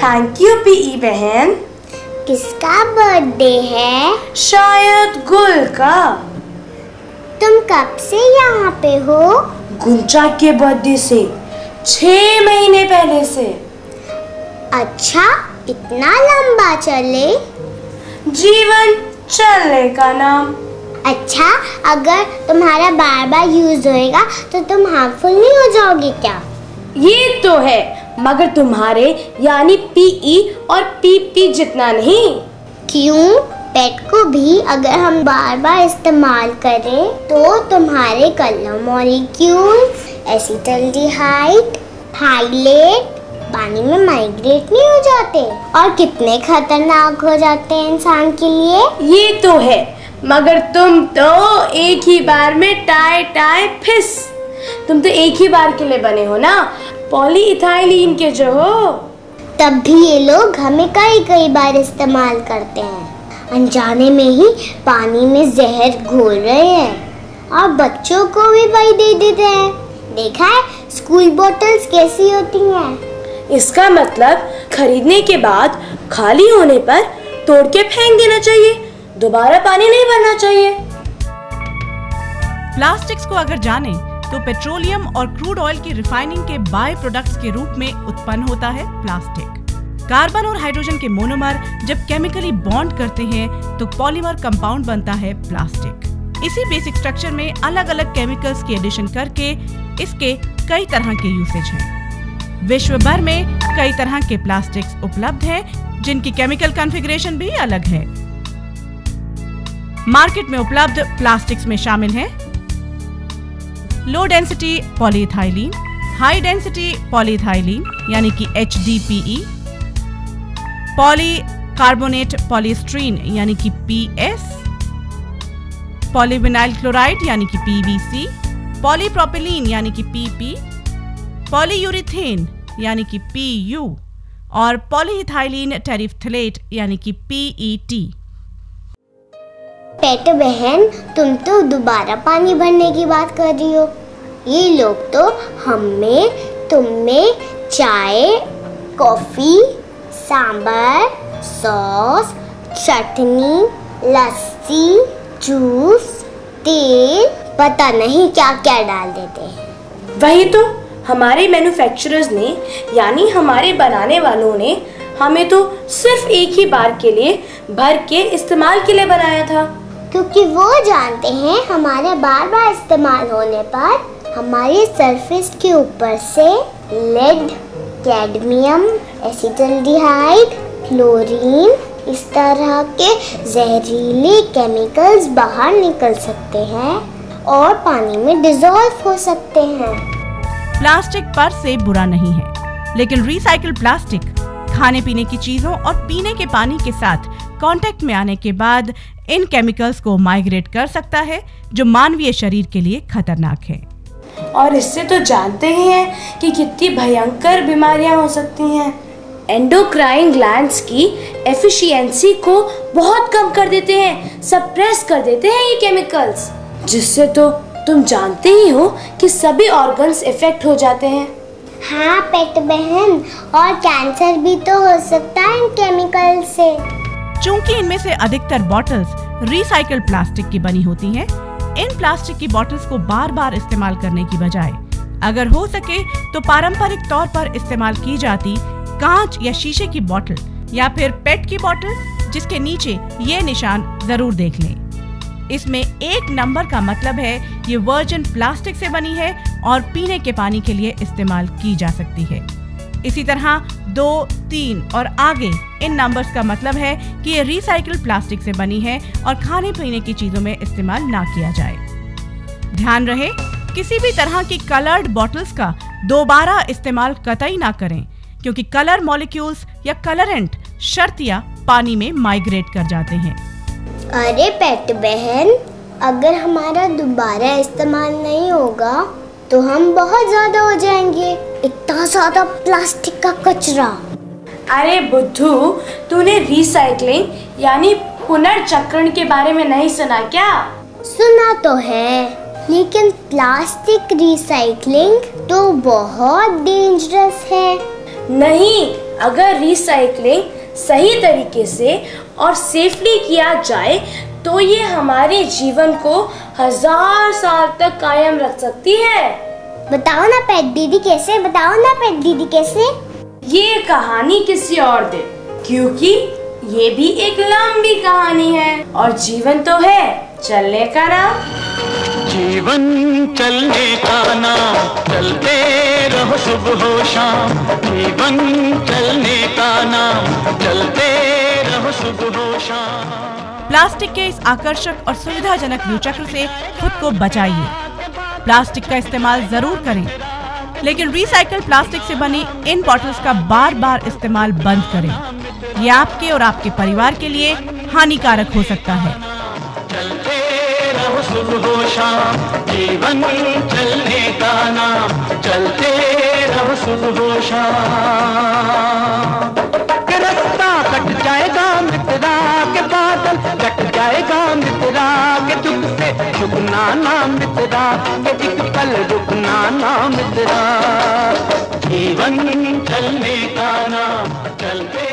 Thank you PE बहन। किसका birthday है? शायद गुल का। तुम कब से यहाँ पे हो? गुंजा के बर्थडे से 6 महीने पहले से। अच्छा, इतना लंबा चले? जीवन चलने का नाम। अच्छा, अगर तुम्हारा बार बार यूज होएगा तो तुम हार्मफुल नहीं हो जाओगे क्या? ये तो है, मगर तुम्हारे यानी पीई और पीपी जितना नहीं। क्यों? पेट को भी अगर हम बार बार इस्तेमाल करें तो तुम्हारे कलर मॉलिक्यूल्स, एसिटल्डिहाइड, थाइलेट पानी में माइग्रेट नहीं हो जाते और कितने खतरनाक हो जाते हैं इंसान के लिए। ये तो है, मगर तुम तो एक ही बार में टाई फिस। तुम तो एक ही बार के लिए बने हो ना, पॉलीइथाइलीन के जो हो। तब भी ये लोग हमें कई बार इस्तेमाल करते हैं। अनजाने में ही पानी में जहर घोल रहे हैं और बच्चों को भी वही दे देते हैं। देखा है स्कूल बोतल्स कैसी होती हैं? इसका मतलब खरीदने के बाद खाली होने पर तोड़ के फेंक देना चाहिए, दोबारा पानी नहीं भरना चाहिए। प्लास्टिक्स को अगर जाने तो पेट्रोलियम और क्रूड ऑयल की रिफाइनिंग के बाय प्रोडक्ट्स के रूप में उत्पन्न होता है प्लास्टिक। कार्बन और हाइड्रोजन के मोनोमर जब केमिकली बॉन्ड करते हैं तो पॉलीमर कंपाउंड बनता है प्लास्टिक। इसी बेसिक स्ट्रक्चर में अलग अलग केमिकल्स की एडिशन करके इसके कई तरह के यूसेज हैं। विश्व भर में कई तरह के प्लास्टिक्स उपलब्ध हैं, जिनकी केमिकल कॉन्फ़िगरेशन भी अलग है। मार्केट में उपलब्ध प्लास्टिक्स में शामिल हैं low density polyethylene, high density polyethylene यानी कि HDPE, पॉलीकार्बोनेट पॉलीस्टीरीन यानी कि PS, पॉलीविनाइल क्लोराइड यानी कि PVC, पॉलीप्रोपिलीन यानी कि PP, पॉलीयूरिथेन यानी कि PU और पॉलीइथाइलीन टेरिफ्थलेट यानी कि PET। पेट बहन, तुम तो दोबारा पानी भरने की बात कर रही हो। ये लोग तो हमें तुममें चाय, कॉफी, सांभर, सॉस, चटनी, लस्सी, जूस, तेल, पता नहीं क्या क्या डाल देते हैं। वही तो, हमारे मैन्युफैक्चरर्स ने यानी हमारे बनाने वालों ने हमें तो सिर्फ एक ही बार के लिए भर के इस्तेमाल के लिए बनाया था, क्योंकि वो जानते हैं हमारे बार बार इस्तेमाल होने पर हमारी सरफेस के ऊपर से लेड, कैडमियम, एसिटल्डिहाइड, क्लोरीन इस तरह के जहरीले केमिकल्स बाहर निकल सकते हैं और पानी में डिसॉल्व हो सकते हैं। प्लास्टिक पर से बुरा नहीं है, लेकिन रिसाइकिल प्लास्टिक खाने पीने की चीजों और पीने के पानी के साथ कांटेक्ट में आने के बाद इन केमिकल्स को माइग्रेट कर सकता है, जो मानवीय शरीर के लिए खतरनाक है। और इससे तो जानते ही हैं कि कितनी भयंकर बीमारियां हो सकती हैं। एंडोक्राइन ग्लैंड्स की एफिशिएंसी को बहुत कम कर देते हैं, सप्रेस कर देते हैं ये केमिकल्स, जिससे तो तुम जानते ही हो कि सभी ऑर्गन्स इफेक्ट हो जाते हैं। हाँ पेट बहन, और कैंसर भी तो हो सकता है इन केमिकल से। चूंकि इनमें से अधिकतर बॉटल्स रिसाइकिल प्लास्टिक की बनी होती हैं, इन प्लास्टिक की बॉटल्स को बार बार इस्तेमाल करने की बजाय अगर हो सके तो पारंपरिक तौर पर इस्तेमाल की जाती कांच या शीशे की बोतल या फिर पेट की बोतल, जिसके नीचे ये निशान जरूर देख लें। इसमें 1 नंबर का मतलब है ये वर्जिन प्लास्टिक से बनी है और पीने के पानी के लिए इस्तेमाल की जा सकती है। इसी तरह 2, 3 और आगे इन नंबर्स का मतलब है कि ये रिसाइकिल प्लास्टिक से बनी है और खाने पीने की चीजों में इस्तेमाल ना किया जाए। ध्यान रहे, किसी भी तरह की कलर्ड बॉटल्स का दोबारा इस्तेमाल कतई ना करें, क्योंकि कलर मॉलिक्यूल्स या कलरेंट शर्तिया पानी में माइग्रेट कर जाते हैं। अरे पेट बहन, अगर हमारा दोबारा इस्तेमाल नहीं होगा तो हम बहुत ज्यादा हो जाएंगे। इतना ज्यादा प्लास्टिक का कचरा। अरे बुद्धू, तूने रिसाइकलिंग यानी पुनर्चक्रण के बारे में नहीं सुना क्या? सुना तो है, लेकिन प्लास्टिक रिसाइकलिंग तो बहुत डेंजरस है। नहीं, अगर रिसाइकलिंग सही तरीके से और सेफली किया जाए तो ये हमारे जीवन को 1000 साल तक कायम रख सकती है। बताओ ना पेट दीदी कैसे, बताओ ना पेट दीदी कैसे। ये कहानी किसी और दिन, क्योंकि ये भी एक लंबी कहानी है और जीवन तो है चलने का नाम। जीवन चलने का नाम, चलते रहो सुबह हो शाम। जीवन चलने का नाम, चलते रहो सुबह हो शाम। प्लास्टिक के इस आकर्षक और सुविधाजनक ऋतुचक्र से खुद को बचाइए। प्लास्टिक का इस्तेमाल जरूर करें, लेकिन रिसाइकल प्लास्टिक से बनी इन बॉटल्स का बार बार इस्तेमाल बंद करें। ये आपके और आपके परिवार के लिए हानिकारक हो सकता है। चलते रहो सुबह हो शाम, जीवन चलने का नाम, चलते रहो सुबह हो शाम। के रास्ता कट जाएगा मित्रा के बादल, कट जाएगा मित्रा के दुख से झुकना ना मित्रा, के एक पल रुकना ना मित्रा। जीवन चलने का नाम, चलते